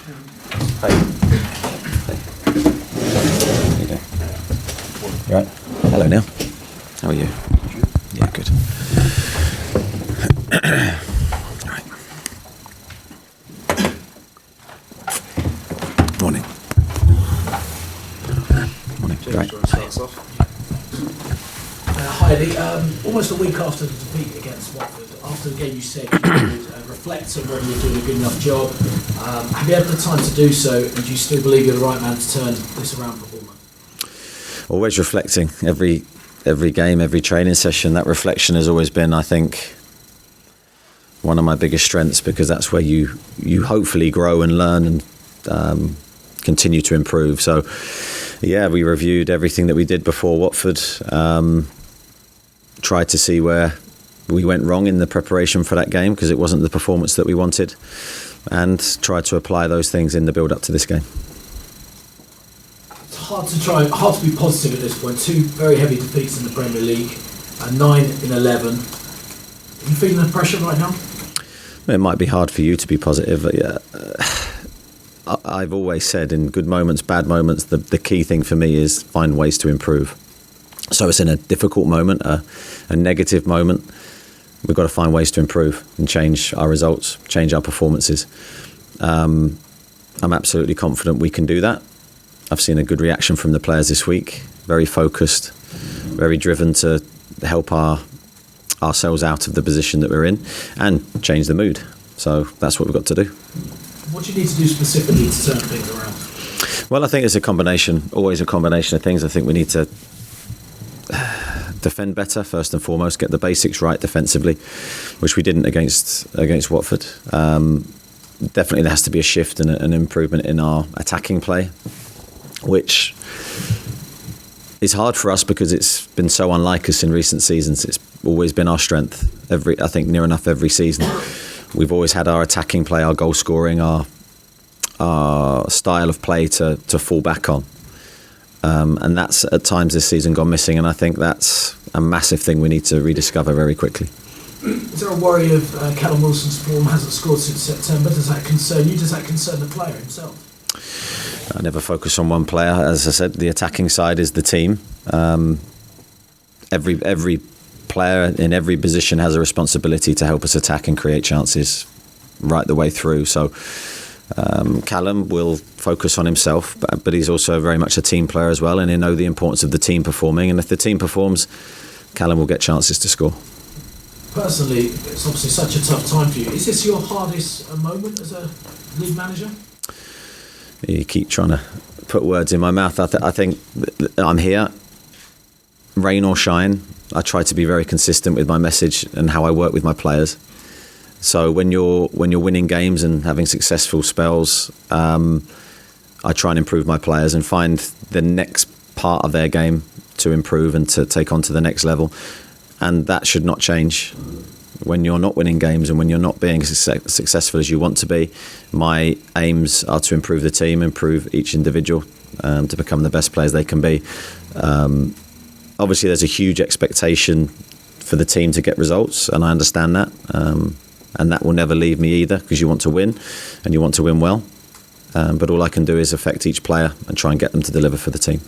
Hey. How you doing? You right? Hello, Neil. How are you? Yeah, good. Right. Morning. Morning. Right. Hi, Eddie. Almost a week after the defeat against Watford, after the game you said you would reflect on whether you're doing a good enough job. Have you had the time to do so, and do you still believe you're the right man to turn this around for Bournemouth? Always reflecting. Every game, every training session, that reflection has always been, I think, one of my biggest strengths, because that's where you hopefully grow and learn and continue to improve. So, yeah, we reviewed everything that we did before Watford, tried to see where we went wrong in the preparation for that game, because it wasn't the performance that we wanted, and tried to apply those things in the build-up to this game. It's hard to be positive at this point. Two very heavy defeats in the Premier League, 9 in 11. Are you feeling the pressure right now? It might be hard for you to be positive, but yeah. I've always said, in good moments, bad moments, the key thing for me is find ways to improve. So it's in a difficult moment, a negative moment, we've got to find ways to improve and change our results, change our performances. I'm absolutely confident we can do that. I've seen a good reaction from the players this week, very focused, very driven to help ourselves out of the position that we're in and change the mood. So that's what we've got to do. What do you need to do specifically to turn things around? Well, I think it's always a combination of things. I think we need to defend better, first and foremost, get the basics right defensively, which we didn't against Watford. Definitely there has to be a shift and an improvement in our attacking play, which is hard for us because it's been so unlike us in recent seasons. It's always been our strength. I think near enough every season. We've always had our attacking play, our goal scoring, our style of play to fall back on. And that's at times this season gone missing, and I think that's a massive thing we need to rediscover very quickly. Is there a worry of Callum Wilson's form hasn't scored since September? Does that concern you? Does that concern the player himself? I never focus on one player. As I said, the attacking side is the team. Every player in every position has a responsibility to help us attack and create chances right the way through. So Callum will focus on himself, but he's also very much a team player as well, and he knows the importance of the team performing, and if the team performs, Callum will get chances to score. Personally, it's obviously such a tough time for you. Is this your hardest moment as a league manager? You keep trying to put words in my mouth. I think I'm here, rain or shine. I try to be very consistent with my message and how I work with my players. So when you're winning games and having successful spells, I try and improve my players and find the next part of their game to improve and to take on to the next level. And that should not change when you're not winning games and when you're not being successful as you want to be. My aims are to improve the team, improve each individual, to become the best players they can be. Obviously, there's a huge expectation for the team to get results, and I understand that. And that will never leave me either, because you want to win and you want to win well. But all I can do is affect each player and try and get them to deliver for the team.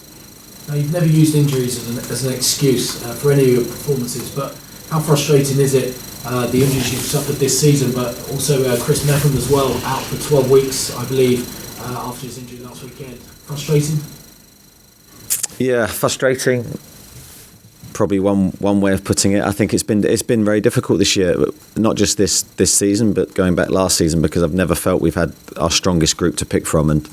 Now, you've never used injuries as an excuse for any of your performances, but how frustrating is it, the injuries you've suffered this season, but also Chris Metham as well, out for 12 weeks, I believe, after his injury last weekend. Frustrating? Yeah, frustrating. Probably one way of putting it. I think it's been very difficult this year, not just this season, but going back last season, because I've never felt we've had our strongest group to pick from. And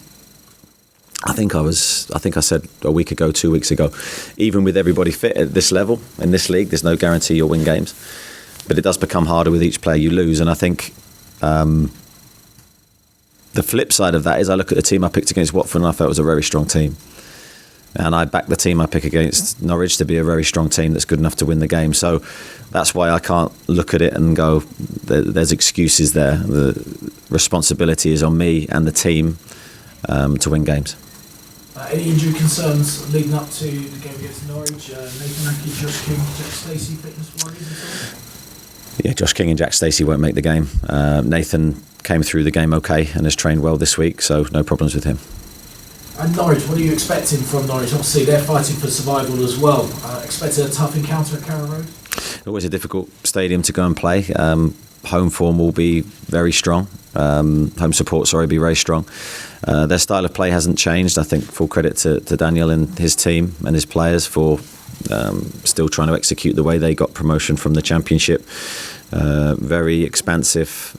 I think I said a week ago, 2 weeks ago, even with everybody fit at this level in this league, there's no guarantee you'll win games, but it does become harder with each player you lose. And I think the flip side of that is I look at the team I picked against Watford and I felt it was a very strong team. And I back the team I pick against Norwich to be a very strong team that's good enough to win the game. So that's why I can't look at it and go, there's excuses there. The responsibility is on me and the team to win games. Any injury concerns leading up to the game against Norwich? Nathan Aki, Josh King, Jack Stacey, fitness worries and so on? Yeah, Josh King and Jack Stacey won't make the game. Nathan came through the game okay and has trained well this week, so no problems with him. And Norwich, what are you expecting from Norwich? Obviously, they're fighting for survival as well. Expecting a tough encounter at Carrow Road? Always a difficult stadium to go and play. Home form will be very strong. Home support, will be very strong. Their style of play hasn't changed. I think full credit to Daniel and his team and his players for still trying to execute the way they got promotion from the Championship. Very expansive.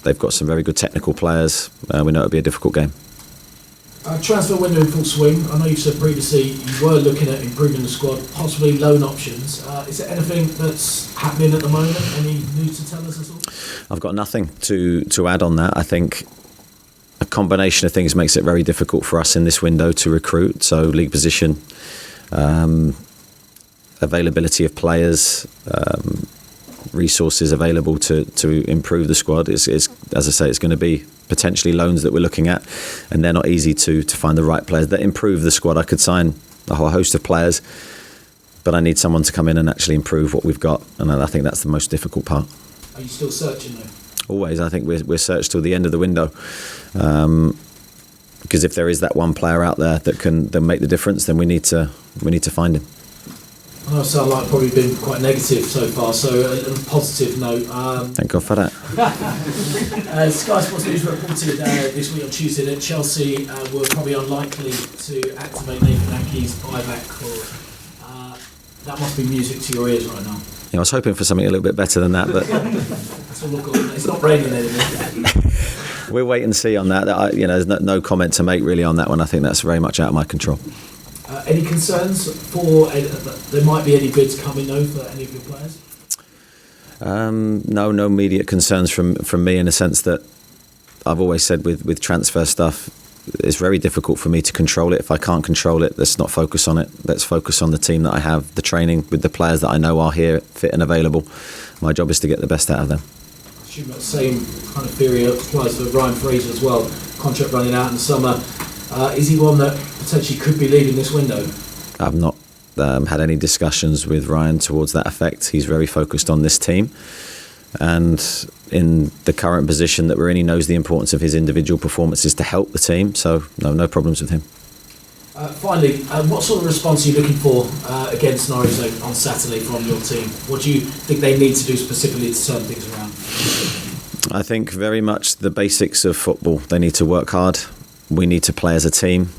They've got some very good technical players. We know it'll be a difficult game. Transfer window in full swing. I know you've said previously you were looking at improving the squad, possibly loan options. Is there anything that's happening at the moment? Any news to tell us at all? I've got nothing to add on that. I think a combination of things makes it very difficult for us in this window to recruit. So league position, availability of players, resources available to improve the squad. It's, as I say, it's going to be potentially loans that we're looking at, and they're not easy to find the right players that improve the squad. I could sign a whole host of players, but I need someone to come in and actually improve what we've got, and I think that's the most difficult part. Are you still searching though? Always. I think we're searched till the end of the window, because if there is that one player out there that can make the difference, then we need to find him. I know I sound like I've probably been quite negative so far, so a positive note. Thank God for that. Sky Sports News reported this week on Tuesday that Chelsea were probably unlikely to activate Nathan Ake's buyback clause. That must be music to your ears right now. Yeah, I was hoping for something a little bit better than that, but that's all I've got. It's not raining anymore. We'll wait and see on that. There's no comment to make really on that one. I think that's very much out of my control. Any concerns for there might be any bids coming though for any of your players? No immediate concerns from me, in the sense that I've always said with transfer stuff, it's very difficult for me to control it. If I can't control it, let's not focus on it. Let's focus on the team that I have, the training with the players that I know are here, fit and available. My job is to get the best out of them. I assume that same kind of theory applies for Ryan Fraser as well. Contract running out in the summer. Is he one that potentially could be leaving this window? I've not had any discussions with Ryan towards that effect. He's very focused on this team, and in the current position that we're in, he knows the importance of his individual performances to help the team, so no problems with him. Finally, what sort of response are you looking for against Norwich on Saturday from your team? What do you think they need to do specifically to turn things around? I think very much the basics of football. They need to work hard. We need to play as a team,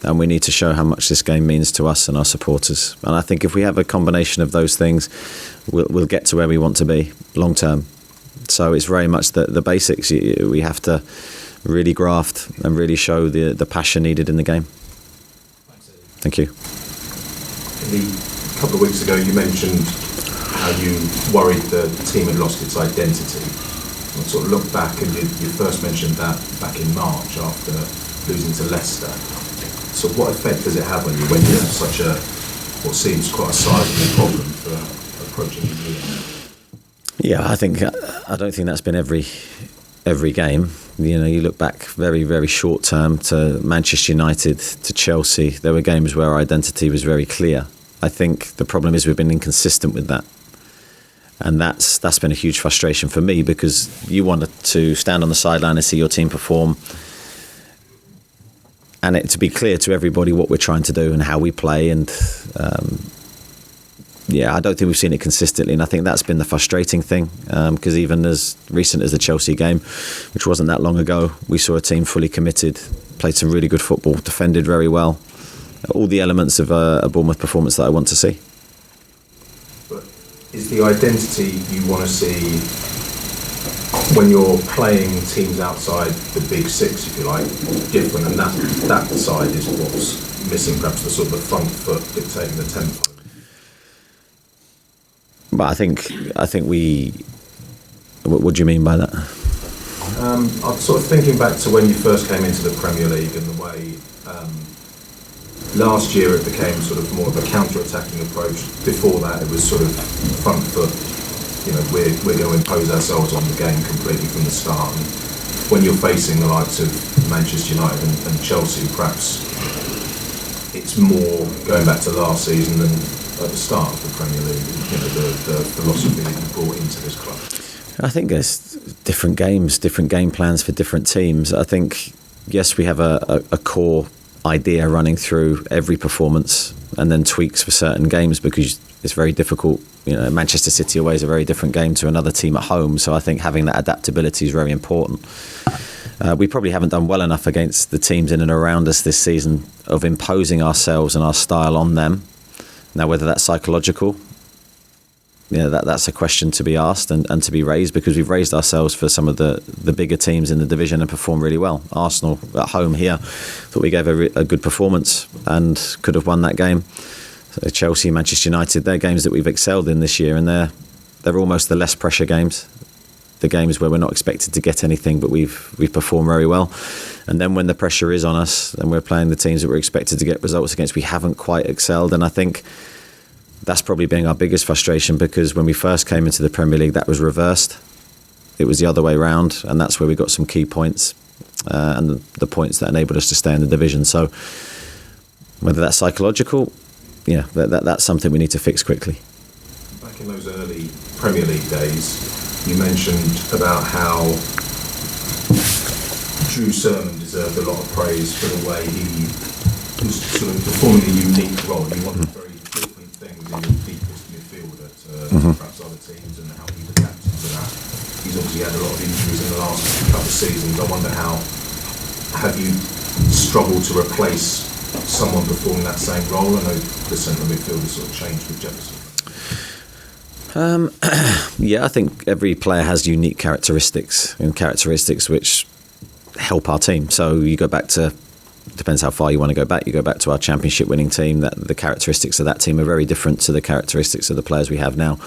and we need to show how much this game means to us and our supporters. And I think if we have a combination of those things, we'll get to where we want to be long term. So it's very much the basics. We have to really graft and really show the passion needed in the game. Thank you. A couple of weeks ago you mentioned how you worried the team had lost its identity. I sort of look back, and you first mentioned that back in March after losing to Leicester. So what effect does it have on you when you have such what seems quite a sizable problem for approaching the year? Yeah, I don't think that's been every game. You look back very, very short term to Manchester United, to Chelsea. There were games where our identity was very clear. I think the problem is we've been inconsistent with that. And that's been a huge frustration for me, because you wanted to stand on the sideline and see your team perform, and it to be clear to everybody what we're trying to do and how we play. And I don't think we've seen it consistently, and I think that's been the frustrating thing, because even as recent as the Chelsea game, which wasn't that long ago, we saw a team fully committed, played some really good football, defended very well, all the elements of a Bournemouth performance that I want to see. Is the identity you want to see when you're playing teams outside the big six, if you like, different, and that side is what's missing, perhaps the sort of the front foot dictating the tempo? But I think we. What do you mean by that? I'm sort of thinking back to when you first came into the Premier League and the way last year it became sort of more of a counter-attacking approach. Before that it was sort of front foot, we're going to impose ourselves on the game completely from the start. And when you're facing the likes of Manchester United and Chelsea, perhaps it's more going back to last season than at the start of the Premier League, the philosophy that you brought into this club. I think there's different games, different game plans for different teams. I think, yes, we have a core idea running through every performance and then tweaks for certain games because it's very difficult. Manchester City away is a very different game to another team at home. So I think having that adaptability is very important. We probably haven't done well enough against the teams in and around us this season of imposing ourselves and our style on them. Now, whether that's psychological, that's a question to be asked and to be raised, because we've raised ourselves for some of the bigger teams in the division and performed really well. Arsenal at home here, thought we gave a good performance and could have won that game. So Chelsea, Manchester United, they're games that we've excelled in this year, and they're almost the less pressure games. The games where we're not expected to get anything, but we've performed very well. And then when the pressure is on us and we're playing the teams that we're expected to get results against, we haven't quite excelled. And I think that's probably been our biggest frustration, because when we first came into the Premier League, that was reversed. It was the other way round, and that's where we got some key points and the points that enabled us to stay in the division. So whether that's psychological, that's something we need to fix quickly. Back in those early Premier League days, you mentioned about how Drew Sermon deserved a lot of praise for the way he was sort of performing a unique role. He wanted very different things in the deepest midfielder to perhaps other teams, and how he's adapted to that. He's obviously had a lot of injuries in the last couple of seasons. I wonder have you struggled to replace someone performing that same role? I know the central midfielder sort of changed with Jefferson. I think every player has unique characteristics which help our team. So you go back to, depends how far you want to go back, you go back to our championship winning team, that the characteristics of that team are very different to the characteristics of the players we have now.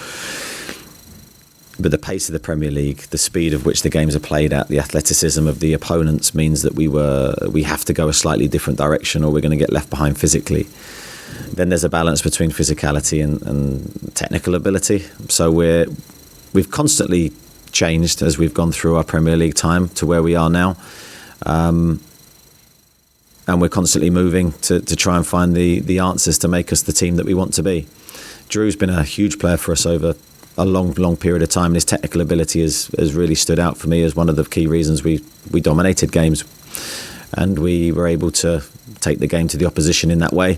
But the pace of the Premier League, the speed of which the games are played at, the athleticism of the opponents means that we have to go a slightly different direction, or we're going to get left behind physically. Then there's a balance between physicality and technical ability. So we've constantly changed as we've gone through our Premier League time to where we are now. And we're constantly moving to try and find the answers to make us the team that we want to be. Drew's been a huge player for us over a long period of time, and his technical ability has really stood out for me as one of the key reasons we dominated games, and we were able to take the game to the opposition in that way.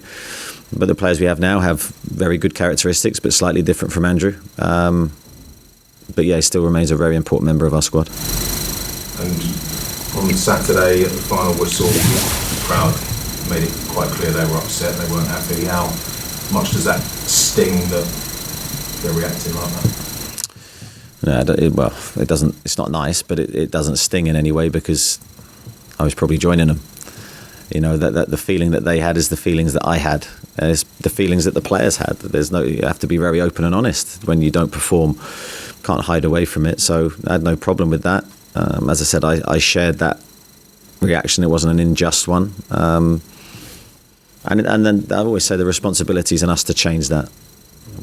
But the players we have now have very good characteristics, but slightly different from Andrew. But he still remains a very important member of our squad. And on Saturday at the final whistle, the crowd made it quite clear they were upset, they weren't happy. How much does that sting that they're reacting like that? No, it doesn't. It's not nice, but it doesn't sting in any way, because I was probably joining them. That the feeling that they had is the feelings that I had. It's the feelings that the players had. You have to be very open and honest when you don't perform. Can't hide away from it. So I had no problem with that. As I said, I shared that reaction. It wasn't an unjust one. And then I always say the responsibility is on us to change that.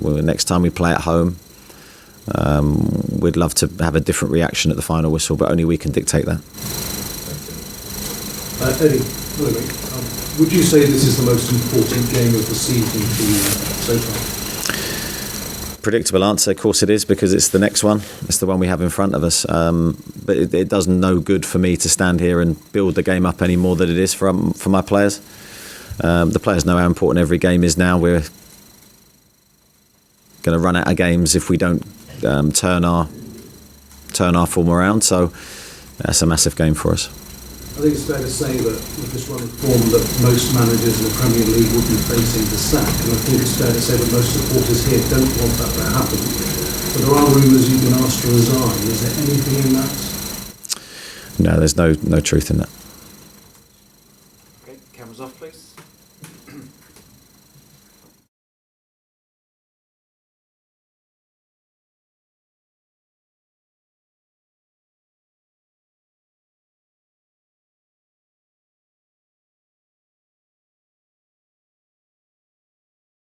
Next time we play at home, we'd love to have a different reaction at the final whistle, but only we can dictate that. Eddie, would you say this is the most important game of the season for you so far? Predictable answer, of course it is, because it's the next one. It's the one we have in front of us. But it does no good for me to stand here and build the game up any more than it is for my players. The players know how important every game is now. We're going to run out of games if we don't turn our form around. So that's a massive game for us. I think it's fair to say that with this run of form that most managers in the Premier League would be facing the sack, and I think it's fair to say that most supporters here don't want that to happen. But there are rumours you've been asked to resign. Is there anything in that? No, there's no truth in that. Okay, cameras off, please.